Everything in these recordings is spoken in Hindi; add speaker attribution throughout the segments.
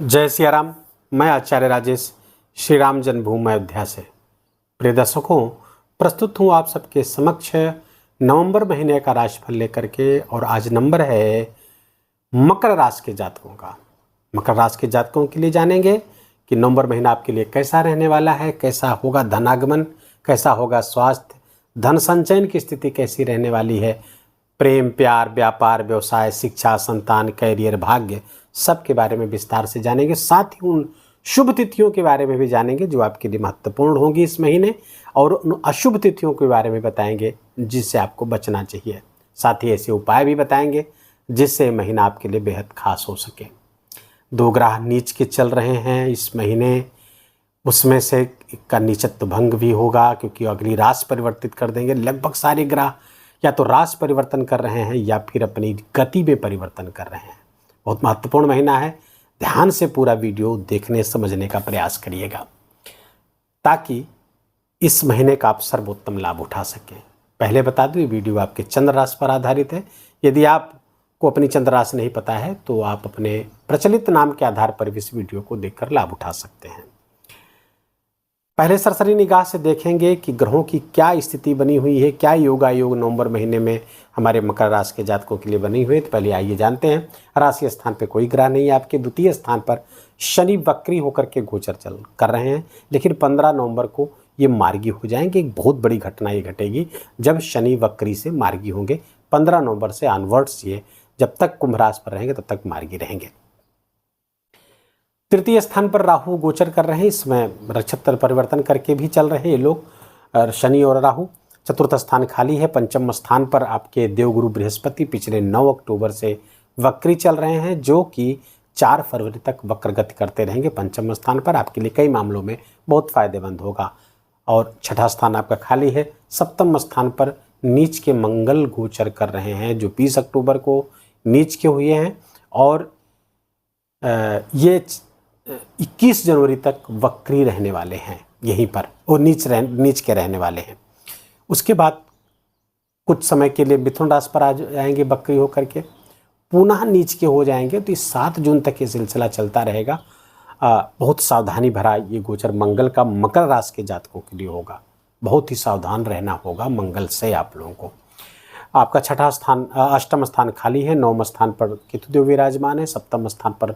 Speaker 1: जय सिया राम। मैं आचार्य राजेश श्री राम जन्मभूमि अयोध्या से प्रिय दर्शकों प्रस्तुत हूँ आप सबके समक्ष नवंबर महीने का राशिफल लेकर के। और आज नंबर है मकर राशि के जातकों का। मकर राशि के जातकों के लिए जानेंगे कि नवंबर महीना आपके लिए कैसा रहने वाला है, कैसा होगा धनागमन, कैसा होगा स्वास्थ्य, धन संचयन की स्थिति कैसी रहने वाली है, प्रेम प्यार व्यापार व्यवसाय शिक्षा संतान कैरियर भाग्य सब के बारे में विस्तार से जानेंगे। साथ ही उन शुभ तिथियों के बारे में भी जानेंगे जो आपके लिए महत्वपूर्ण होंगी इस महीने, और उन अशुभ तिथियों के बारे में बताएंगे जिससे आपको बचना चाहिए। साथ ही ऐसे उपाय भी बताएंगे जिससे महीना आपके लिए बेहद खास हो सके। 2 ग्रह नीच के चल रहे हैं इस महीने, उसमें से एक का नीचत्व भंग भी होगा क्योंकि अगली राशि परिवर्तित कर देंगे। लगभग सारे ग्रह या तो राशि परिवर्तन कर रहे हैं या फिर अपनी गति में परिवर्तन कर रहे हैं। बहुत महत्वपूर्ण महीना है, ध्यान से पूरा वीडियो देखने समझने का प्रयास करिएगा ताकि इस महीने का आप सर्वोत्तम लाभ उठा सकें। पहले बता दूं ये वीडियो आपके चंद्र राशि पर आधारित है। यदि आपको अपनी चंद्र राशि नहीं पता है तो आप अपने प्रचलित नाम के आधार पर भी इस वीडियो को देखकर लाभ उठा सकते हैं। पहले सरसरी निगाह से देखेंगे कि ग्रहों की क्या स्थिति बनी हुई है, क्या योगायोग नवंबर महीने में हमारे मकर राशि के जातकों के लिए बनी हुई है। तो पहले आइए जानते हैं। राशि स्थान पे कोई ग्रह नहीं है। आपके द्वितीय स्थान पर शनि वक्री होकर के गोचर चल कर रहे हैं, लेकिन 15 नवंबर को ये मार्गी हो जाएंगे। एक बहुत बड़ी घटना ये घटेगी जब शनि वक्री से मार्गी होंगे। 15 नवंबर से ऑनवर्ड्स ये जब तक कुंभ राशि पर रहेंगे तब तक मार्गी रहेंगे। तृतीय स्थान पर राहु गोचर कर रहे हैं, इसमें नक्षत्र परिवर्तन करके भी चल रहे हैं ये लोग, शनि और राहु। चतुर्थ स्थान खाली है। पंचम स्थान पर आपके देवगुरु बृहस्पति पिछले 9 अक्टूबर से वक्री चल रहे हैं जो कि 4 फरवरी तक वक्र गति करते रहेंगे। पंचम स्थान पर आपके लिए कई मामलों में बहुत फायदेमंद होगा। और छठा स्थान आपका खाली है। सप्तम स्थान पर नीच के मंगल गोचर कर रहे हैं जो 20 अक्टूबर को नीच के हुए हैं और ये 21 जनवरी तक वक्री रहने वाले हैं यहीं पर, और नीच के रहने वाले हैं। उसके बाद कुछ समय के लिए मिथुन राशि पर आ जाएंगे वक्री होकर के, पुनः नीच के हो जाएंगे। तो इस 7 जून तक ये सिलसिला चलता रहेगा। बहुत सावधानी भरा ये गोचर मंगल का मकर राशि के जातकों के लिए होगा। बहुत ही सावधान रहना होगा मंगल से आप लोगों को। आपका छठा स्थान अष्टम स्थान खाली है। 9वें स्थान पर केतुदेव विराजमान है। सप्तम स्थान पर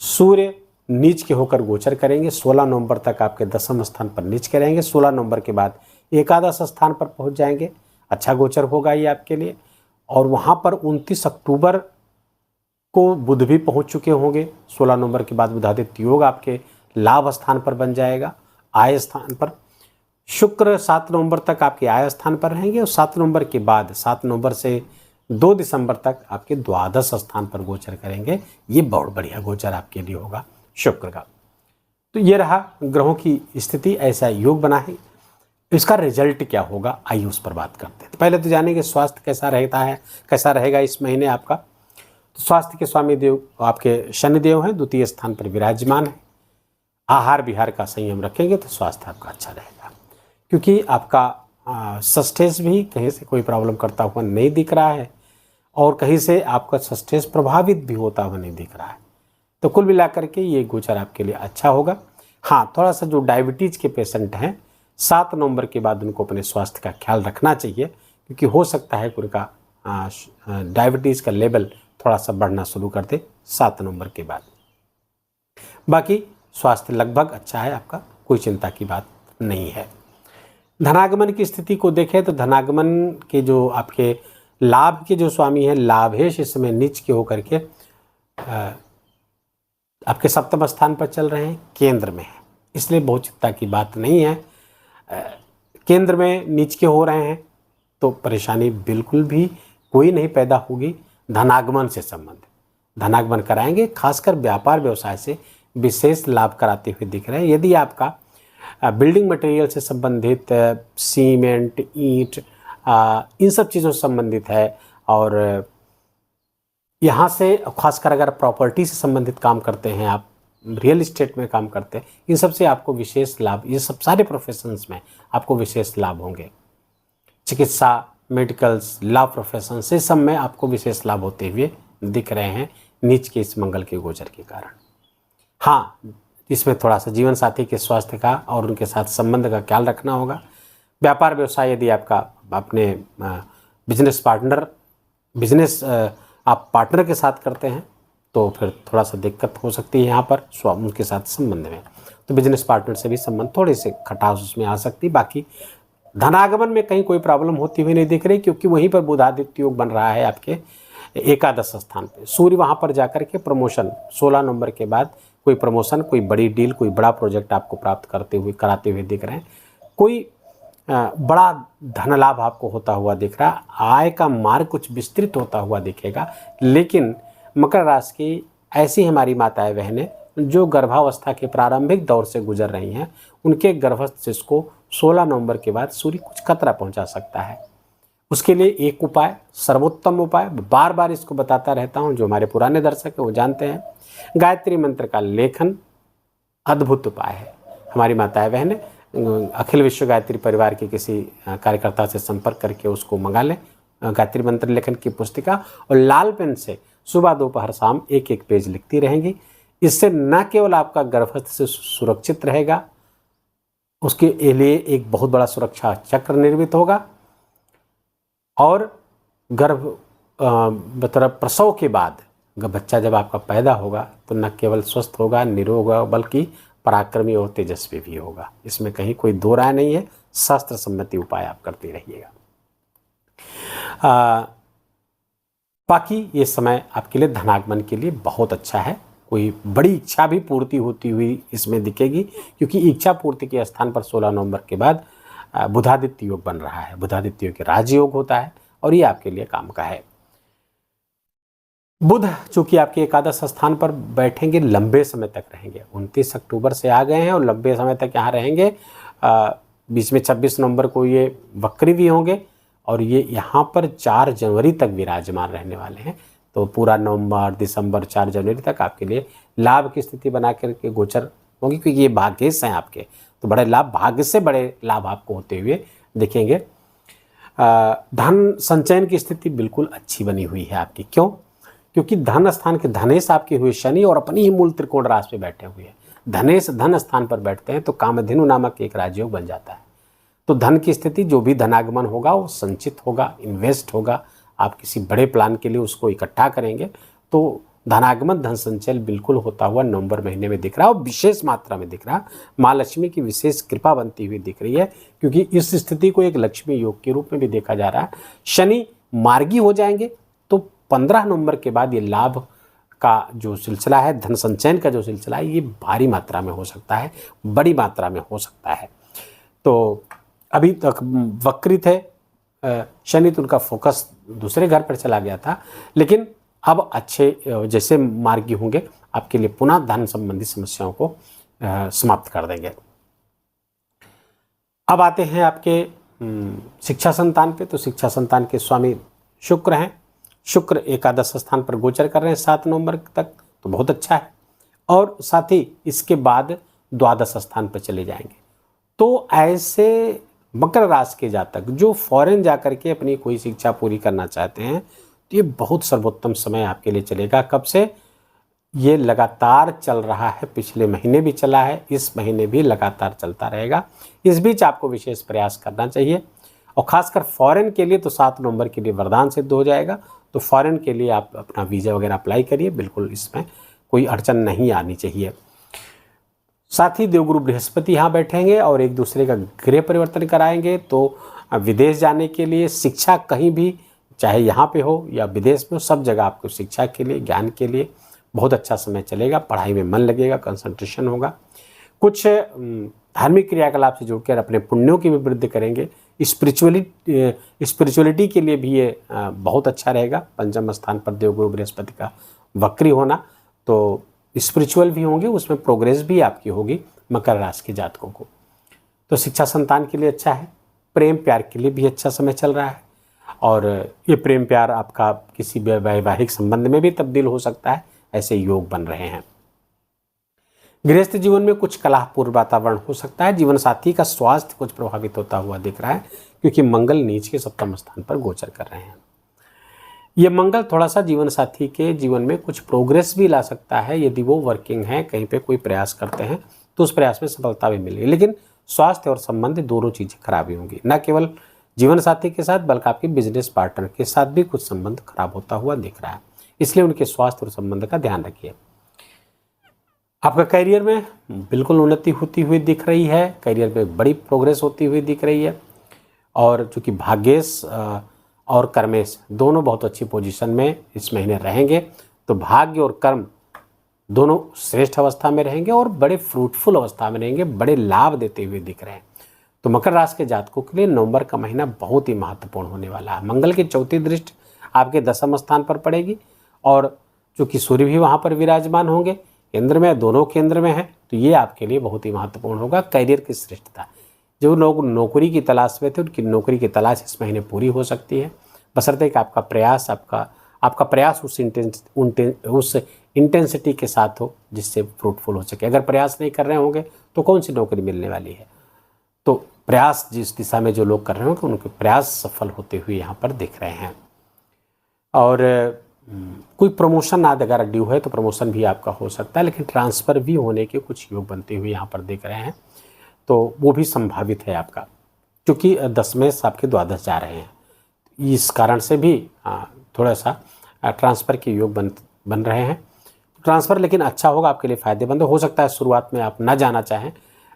Speaker 1: सूर्य नीच के होकर गोचर करेंगे। 16 नवंबर तक आपके 10वें स्थान पर नीच के रहेंगे। 16 नवंबर के बाद एकादश स्थान पर पहुंच जाएंगे। अच्छा गोचर होगा ये आपके लिए। और वहां पर 29 अक्टूबर को बुध भी पहुंच चुके होंगे। 16 नवंबर के बाद बुधादित्य योग आपके लाभ स्थान पर बन जाएगा। आय स्थान पर शुक्र 7 नवंबर तक आपके आय स्थान पर रहेंगे और 7 नवंबर के बाद 7 नवंबर से 2 दिसंबर तक आपके द्वादश स्थान पर गोचर करेंगे। ये बहुत बढ़िया गोचर आपके लिए होगा शुक्र का। तो ये रहा ग्रहों की स्थिति, ऐसा योग बना है। इसका रिजल्ट क्या होगा आइए उस पर बात करते हैं। तो पहले तो जानेंगे स्वास्थ्य कैसा रहता है, कैसा रहेगा इस महीने आपका। तो स्वास्थ्य के स्वामी देव आपके शनिदेव हैं, द्वितीय स्थान पर विराजमान है। आहार विहार का संयम रखेंगे तो स्वास्थ्य आपका अच्छा रहेगा क्योंकि आपका सस्टेज भी कहीं से कोई प्रॉब्लम करता हुआ नहीं दिख रहा है और कहीं से आपका सस्टेज प्रभावित भी होता हुआ नहीं दिख रहा है। तो कुल मिलाकर के ये गोचर आपके लिए अच्छा होगा। हाँ, थोड़ा सा जो डायबिटीज़ के पेशेंट हैं 7 नवंबर के बाद उनको अपने स्वास्थ्य का ख्याल रखना चाहिए क्योंकि हो सकता है कि उनका डायबिटीज़ का लेवल थोड़ा सा बढ़ना शुरू कर दे 7 नवंबर के बाद। बाकी स्वास्थ्य लगभग अच्छा है आपका, कोई चिंता की बात नहीं है। धनागमन की स्थिति को देखें तो धनागमन के जो आपके लाभ के जो स्वामी हैं लाभेश इस समय नीच के होकर के आपके 7वें स्थान पर चल रहे हैं, केंद्र में है, इसलिए बहुत चिंता की बात नहीं है। केंद्र में नीच के हो रहे हैं तो परेशानी बिल्कुल भी कोई नहीं पैदा होगी। धनागमन से संबंधित धनागमन कराएंगे, खासकर व्यापार व्यवसाय से विशेष लाभ कराते हुए दिख रहे हैं। यदि आपका बिल्डिंग मटेरियल से संबंधित सीमेंट ईंट इन सब चीज़ों से संबंधित है और यहाँ से खासकर अगर प्रॉपर्टी से संबंधित काम करते हैं आप, रियल इस्टेट में काम करते हैं, इन सब से आपको विशेष लाभ, ये सब सारे प्रोफेशंस में आपको विशेष लाभ होंगे। चिकित्सा मेडिकल्स लॉ प्रोफेशन से सब में आपको विशेष लाभ होते हुए दिख रहे हैं नीच के इस मंगल के गोचर के कारण। हाँ, इसमें थोड़ा सा जीवन साथी के स्वास्थ्य का और उनके साथ संबंध का ख्याल रखना होगा। व्यापार व्यवसाय यदि आपका अपने बिजनेस आप पार्टनर के साथ करते हैं तो फिर थोड़ा सा दिक्कत हो सकती है यहाँ पर उनके साथ संबंध में। तो बिजनेस पार्टनर से भी संबंध थोड़े से खटास उसमें आ सकती। बाकी धनागमन में कहीं कोई प्रॉब्लम होती हुई नहीं दिख रही, क्योंकि वहीं पर बुधादित्य योग बन रहा है आपके एकादश स्थान पे। सूर्य वहाँ पर जाकर के प्रमोशन 16 नवंबर के बाद कोई प्रमोशन, कोई बड़ी डील, कोई बड़ा प्रोजेक्ट आपको प्राप्त कराते हुए दिख रहे हैं। कोई बड़ा धन लाभ आपको होता हुआ दिख रहा। आय का मार्ग कुछ विस्तृत होता हुआ दिखेगा। लेकिन मकर राशि की ऐसी हमारी माताएं बहनें जो गर्भावस्था के प्रारंभिक दौर से गुजर रही हैं, उनके गर्भस्थ शिशु को 16 नवंबर के बाद सूर्य कुछ खतरा पहुंचा सकता है। उसके लिए एक उपाय, सर्वोत्तम उपाय, बार बार इसको बताता रहता हूं, जो हमारे पुराने दर्शक हैं वो जानते हैं, गायत्री मंत्र का लेखन अद्भुत उपाय है। हमारी माताएं बहनें अखिल विश्व गायत्री परिवार के किसी कार्यकर्ता से संपर्क करके उसको मंगा लें, गायत्री मंत्र लेखन की पुस्तिका, और लाल पेन से सुबह दोपहर शाम एक एक पेज लिखती रहेंगी। इससे न केवल आपका गर्भस्थ से सुरक्षित रहेगा, उसके लिए एक बहुत बड़ा सुरक्षा चक्र निर्मित होगा, और प्रसव के बाद बच्चा जब आपका पैदा होगा तो न केवल स्वस्थ होगा, निरोग होगा, बल्कि पराक्रमी और तेजस्वी भी होगा। इसमें कहीं कोई दो राय नहीं है। शास्त्र सम्मति उपाय आप करते रहिएगा। बाकी ये समय आपके लिए धनागमन के लिए बहुत अच्छा है। कोई बड़ी इच्छा भी पूर्ति होती हुई इसमें दिखेगी, क्योंकि इच्छा पूर्ति के स्थान पर 16 नवंबर के बाद बुधादित्य योग बन रहा है। बुधादित्य योग राजयोग होता है और ये आपके लिए काम का है। बुध चूंकि आपके एकादश स्थान पर बैठेंगे, लंबे समय तक रहेंगे। 29 अक्टूबर से आ गए हैं और लंबे समय तक यहाँ रहेंगे। बीच में 26 नवंबर को ये वक्री भी होंगे और ये यहाँ पर 4 जनवरी तक विराजमान रहने वाले हैं। तो पूरा नवंबर, दिसंबर, 4 जनवरी तक आपके लिए लाभ की स्थिति बना करके गोचर होगी, क्योंकि ये भाग्येश हैं आपके। तो बड़े लाभ, भाग्य से बड़े लाभ आपको होते हुए दिखेंगे। धन संचयन की स्थिति बिल्कुल अच्छी बनी हुई है आपकी। क्यों? क्योंकि धन स्थान के धनेश आपके हुए शनि और अपनी ही मूल त्रिकोण राशि पे बैठे हुए हैं। धनेश धन स्थान पर बैठते हैं तो कामधेनु नामक एक राजयोग बन जाता है। तो धन की स्थिति, जो भी धनागमन होगा वो संचित होगा, इन्वेस्ट होगा। आप किसी बड़े प्लान के लिए उसको इकट्ठा करेंगे तो धनागमन, धन संचय बिल्कुल होता हुआ नवंबर महीने में दिख रहा है और विशेष मात्रा में दिख रहा है। माँ लक्ष्मी की विशेष कृपा बनती हुई दिख रही है, क्योंकि इस स्थिति को एक लक्ष्मी योग के रूप में भी देखा जा रहा है। शनि मार्गी हो जाएंगे तो 15 नवंबर के बाद ये लाभ का जो सिलसिला है, धन संचयन का जो सिलसिला है, ये भारी मात्रा में हो सकता है, बड़ी मात्रा में हो सकता है। तो अभी तक वक्रित है शनि, तो उनका फोकस दूसरे घर पर चला गया था, लेकिन अब अच्छे जैसे मार्गी होंगे आपके लिए पुनः धन संबंधी समस्याओं को समाप्त कर देंगे। अब आते हैं आपके शिक्षा संतान पे। तो शिक्षा संतान के स्वामी शुक्र हैं। शुक्र एकादश स्थान पर गोचर कर रहे हैं 7 नवंबर तक, तो बहुत अच्छा है। और साथ ही इसके बाद द्वादश स्थान पर चले जाएंगे। तो ऐसे मकर राशि के जातक जो फॉरेन जाकर के अपनी कोई शिक्षा पूरी करना चाहते हैं, तो ये बहुत सर्वोत्तम समय आपके लिए चलेगा। कब से? ये लगातार चल रहा है, पिछले महीने भी चला है, इस महीने भी लगातार चलता रहेगा। इस बीच आपको विशेष प्रयास करना चाहिए, और खासकर फॉरेन के लिए तो 7 नवंबर के लिए वरदान सिद्ध हो जाएगा। तो फॉरेन के लिए आप अपना वीज़ा वगैरह अप्लाई करिए, बिल्कुल इसमें कोई अड़चन नहीं आनी चाहिए। साथ ही देवगुरु बृहस्पति यहाँ बैठेंगे और एक दूसरे का गृह परिवर्तन कराएंगे। तो विदेश जाने के लिए, शिक्षा कहीं भी, चाहे यहाँ पे हो या विदेश में हो, सब जगह आपको शिक्षा के लिए, ज्ञान के लिए बहुत अच्छा समय चलेगा। पढ़ाई में मन लगेगा, कंसंट्रेशन होगा। कुछ धार्मिक क्रियाकलाप से जुड़कर अपने पुण्यों की भी वृद्धि करेंगे। स्पिरिचुअलिटी के लिए भी ये बहुत अच्छा रहेगा। पंचम स्थान पर देवगुरु बृहस्पति का वक्री होना, तो स्पिरिचुअल भी होंगे, उसमें प्रोग्रेस भी आपकी होगी मकर राशि के जातकों को। तो शिक्षा संतान के लिए अच्छा है। प्रेम प्यार के लिए भी अच्छा समय चल रहा है, और ये प्रेम प्यार आपका किसी वैवाहिक संबंध में भी तब्दील हो सकता है, ऐसे योग बन रहे हैं। गृहस्थ जीवन में कुछ कलहपूर्ण वातावरण हो सकता है। जीवन साथी का स्वास्थ्य कुछ प्रभावित होता हुआ दिख रहा है, क्योंकि मंगल नीच के 7वें स्थान पर गोचर कर रहे हैं। ये मंगल थोड़ा सा जीवन साथी के जीवन में कुछ प्रोग्रेस भी ला सकता है। यदि वो वर्किंग है, कहीं पे कोई प्रयास करते हैं तो उस प्रयास में सफलता भी मिलेगी। लेकिन स्वास्थ्य और संबंध दोनों चीज़ें खराब ही होंगी। न केवल जीवन साथी के साथ बल्कि आपके बिजनेस पार्टनर के साथ भी कुछ संबंध खराब होता हुआ दिख रहा है। इसलिए उनके स्वास्थ्य और संबंध का ध्यान रखिए। आपका करियर में बिल्कुल उन्नति होती हुई दिख रही है। करियर में बड़ी प्रोग्रेस होती हुई दिख रही है। और चूँकि भाग्येश और कर्मेश दोनों बहुत अच्छी पोजीशन में इस महीने रहेंगे, तो भाग्य और कर्म दोनों श्रेष्ठ अवस्था में रहेंगे और बड़े फ्रूटफुल अवस्था में रहेंगे, बड़े लाभ देते हुए दिख रहे हैं। तो मकर राशि के जातकों के लिए नवंबर का महीना बहुत ही महत्वपूर्ण होने वाला है। मंगल की चौथी दृष्टि आपके 10वें स्थान पर पड़ेगी और चूँकि सूर्य भी वहाँ पर विराजमान होंगे, केंद्र में, दोनों केंद्र में है, तो ये आपके लिए बहुत ही महत्वपूर्ण होगा। करियर की श्रेष्ठता, जो लोग नौकरी की तलाश में थे उनकी नौकरी की तलाश इस महीने पूरी हो सकती है, बशर्ते कि आपका प्रयास उस इंटेंसिटी के साथ हो जिससे फ्रूटफुल हो सके। अगर प्रयास नहीं कर रहे होंगे तो कौन सी नौकरी मिलने वाली है। तो प्रयास जिस दिशा में जो लोग कर रहे होंगे उनके प्रयास सफल होते हुए यहाँ पर दिख रहे हैं। और कोई प्रमोशन आदि अगर ड्यू है तो प्रमोशन भी आपका हो सकता है, लेकिन ट्रांसफ़र भी होने के कुछ योग बनते हुए यहाँ पर दिख रहे हैं, तो वो भी संभावित है आपका, क्योंकि 10वें आपके द्वादश जा रहे हैं। इस कारण से भी थोड़ा सा ट्रांसफ़र के योग बन रहे हैं। ट्रांसफ़र लेकिन अच्छा होगा, आपके लिए फ़ायदेमंद हो सकता है। शुरुआत में आप ना जाना चाहें,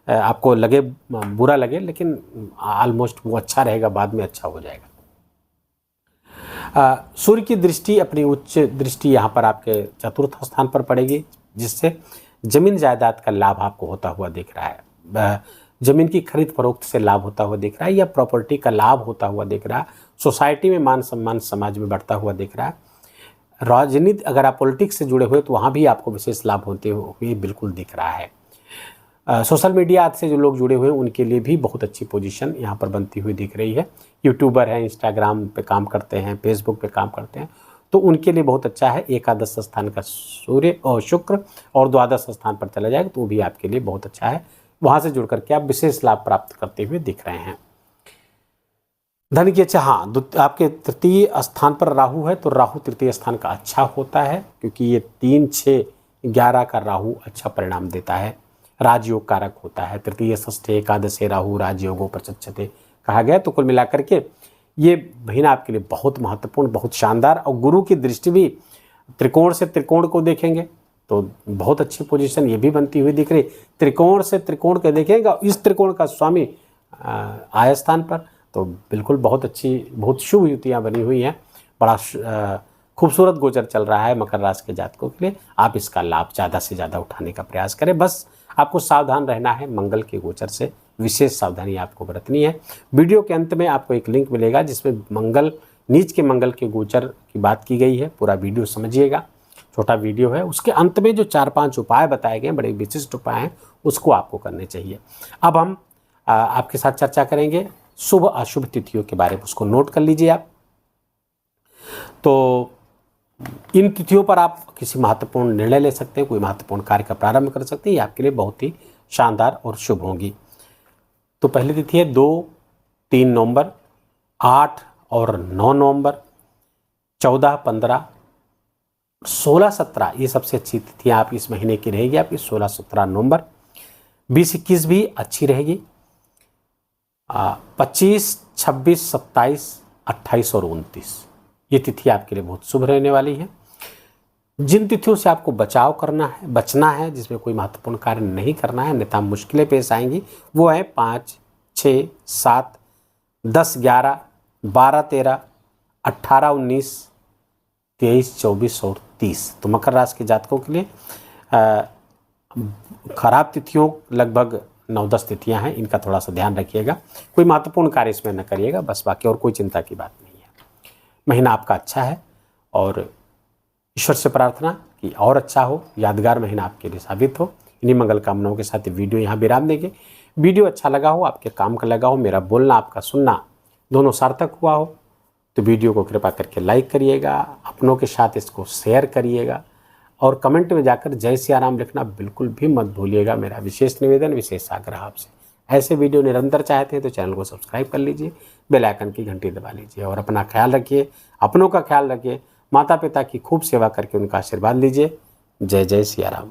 Speaker 1: आपको लगे बुरा लगे, लेकिन ऑलमोस्ट वो अच्छा रहेगा, बाद में अच्छा हो जाएगा। सूर्य की दृष्टि, अपनी उच्च दृष्टि यहाँ पर आपके चतुर्थ स्थान पर पड़ेगी, जिससे जमीन जायदाद का लाभ आपको होता हुआ दिख रहा है। जमीन की खरीद फरोख्त से लाभ होता हुआ दिख रहा है, या प्रॉपर्टी का लाभ होता हुआ दिख रहा है। सोसाइटी में मान सम्मान समाज में बढ़ता हुआ दिख रहा है। राजनीति, अगर आप पॉलिटिक्स से जुड़े हुए तो वहाँ भी आपको विशेष लाभ होते हुए बिल्कुल दिख रहा है। सोशल मीडिया आदि से जो लोग जुड़े हुए हैं उनके लिए भी बहुत अच्छी पोजीशन यहाँ पर बनती हुई दिख रही है। यूट्यूबर हैं, इंस्टाग्राम पे काम करते हैं, फेसबुक पे काम करते हैं, तो उनके लिए बहुत अच्छा है। एकादश स्थान का सूर्य और शुक्र और द्वादश स्थान पर चला जाएगा तो वो भी आपके लिए बहुत अच्छा है। वहाँ से जुड़ करके आप विशेष लाभ प्राप्त करते हुए दिख रहे हैं। धन की अच्छा, हाँ, आपके तृतीय स्थान पर राहु है, तो राहु तृतीय स्थान का अच्छा होता है, क्योंकि ये 3, 6, 11 का राहु अच्छा परिणाम देता है, राजयोग कारक होता है। तृतीय षष्ठ एकादशे राहु राजयोगों प्रचक्षते कहा गया। तो कुल मिलाकर के ये महीना आपके लिए बहुत महत्वपूर्ण, बहुत शानदार। और गुरु की दृष्टि भी त्रिकोण से त्रिकोण को देखेंगे तो बहुत अच्छी पोजीशन ये भी बनती हुई दिख रही। त्रिकोण से त्रिकोण के देखेंगे, इस त्रिकोण का स्वामी आय स्थान पर, तो बिल्कुल बहुत अच्छी, बहुत शुभ युतियाँ बनी हुई हैं। बड़ा खूबसूरत गोचर चल रहा है मकर राशि के जातकों के लिए। आप इसका लाभ ज़्यादा से ज़्यादा उठाने का प्रयास करें। बस आपको सावधान रहना है, मंगल के गोचर से विशेष सावधानी आपको बरतनी है। वीडियो के अंत में आपको एक लिंक मिलेगा जिसमें मंगल, नीच के मंगल के गोचर की बात की गई है। पूरा वीडियो समझिएगा, छोटा वीडियो है। उसके अंत में जो 4-5 उपाय बताए गए, बड़े विशिष्ट उपाय हैं, उसको आपको करने चाहिए। अब हम आपके साथ चर्चा करेंगे शुभ अशुभ तिथियों के बारे में, उसको नोट कर लीजिए आप। तो इन तिथियों पर आप किसी महत्वपूर्ण निर्णय ले सकते हैं, कोई महत्वपूर्ण कार्य का प्रारंभ कर सकते हैं। ये आपके लिए बहुत ही शानदार और शुभ होंगी। तो पहली तिथि है 2-3 नवंबर, 8 और 9 नवंबर, 14, 15, 16, 17, ये सबसे अच्छी तिथियाँ आप इस महीने की रहेगी आपकी। 16, 17 नवंबर, 20, 21 भी अच्छी रहेगी। 25, 26, 27, 28 और 29 ये तिथि आपके लिए बहुत शुभ रहने वाली है। जिन तिथियों से आपको बचाव करना है, बचना है, जिसमें कोई महत्वपूर्ण कार्य नहीं करना है, अन्यथा मुश्किलें पेश आएंगी, वो है 5, 6, 7, 10, 11, 12, 13, 18, 19, 23, 24 और 30। तो मकर राशि के जातकों के लिए खराब तिथियों लगभग 9-10 तिथियां हैं, इनका थोड़ा सा ध्यान रखिएगा। कोई महत्वपूर्ण कार्य इसमें न करिएगा, बस, बाकी और कोई चिंता की बात नहीं है। महीना आपका अच्छा है और ईश्वर से प्रार्थना कि और अच्छा हो, यादगार महीना आपके लिए साबित हो। इन्हीं मंगल कामनाओं के साथ वीडियो यहाँ विराम देंगे। वीडियो अच्छा लगा हो, आपके काम का लगा हो, मेरा बोलना आपका सुनना दोनों सार्थक हुआ हो, तो वीडियो को कृपा करके लाइक करिएगा, अपनों के साथ इसको शेयर करिएगा और कमेंट में जाकर जय सिया राम लिखना बिल्कुल भी मत भूलिएगा। मेरा विशेष निवेदन, विशेष आग्रह आपसे। ऐसे वीडियो निरंतर चाहते हैं तो चैनल को सब्सक्राइब कर लीजिए, बेल आइकन की घंटी दबा लीजिए और अपना ख्याल रखिए, अपनों का ख्याल रखिए, माता पिता की खूब सेवा करके उनका आशीर्वाद लीजिए। जय जय सिया राम।